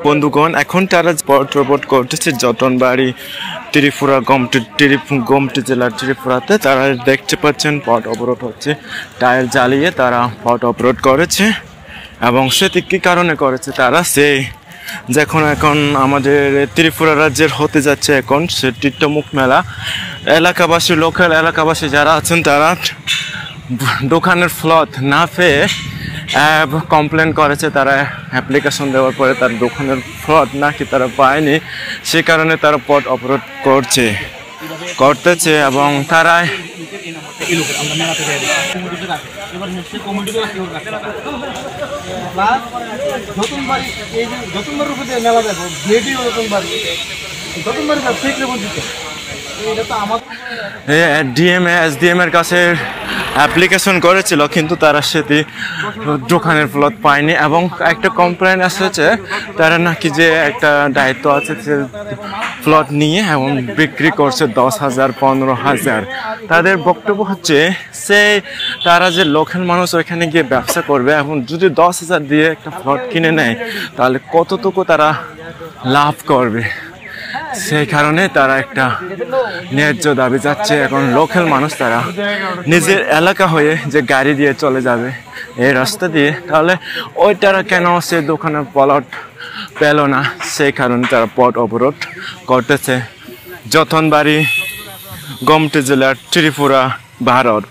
বন্ধুগণ, এখন তারা পট অবরোধ করতেছে যতনবাড়ি ত্রিপুরা গোমটি জেলার ত্রিপুরাতে। তারা দেখতে পাচ্ছেন পট অবরোধ হচ্ছে, টায়ার জ্বালিয়ে তারা পট অবরোধ করেছে। এবং সেটি কী কারণে করেছে তারা, এখন আমাদের ত্রিপুরা রাজ্যের হতে যাচ্ছে এখন সে তীর্থমুখ মেলা। এলাকাবাসী, লোকাল এলাকাবাসী যারা আছেন তারা দোকানের ফ্লট না পেয়ে কমপ্লেন করেছে। তারা অ্যাপ্লিকেশন দেওয়ার পরে তার দোকানের ফ্লট নাকি তারা পায়নি, সে কারণে তারা পট অবরোধ করতেছে। এবং তারা SDM এর কাছে অ্যাপ্লিকেশন করেছিল, কিন্তু তারা সেটি দোকানের ফ্লট পায়নি। এবং একটা কমপ্লেন এসেছে তারা নাকি যে একটা দায়িত্ব আছে যে ফ্লট নিয়ে এবং বিক্রি করছে 10,000 15,000। তাদের বক্তব্য হচ্ছে তারা যে লোকাল মানুষ ওইখানে গিয়ে ব্যবসা করবে, এবং যদি 10,000 দিয়ে একটা ফ্লট কিনে নেয় তাহলে কতটুকু তারা লাভ করবে। সেই কারণে তারা একটা ন্যায্য দাবি যাচ্ছে। এখন লোকাল মানুষ তারা নিজের এলাকা হয়ে যে গাড়ি দিয়ে চলে যাবে এই রাস্তা দিয়ে, তাহলে ওইটারা কেন সে দোকানের প্লট পেল না, সেই কারণে তারা পট অবরোধ করতেছে। যতনবাড়ি গোমটি জেলার ত্রিপুরা, ভারত।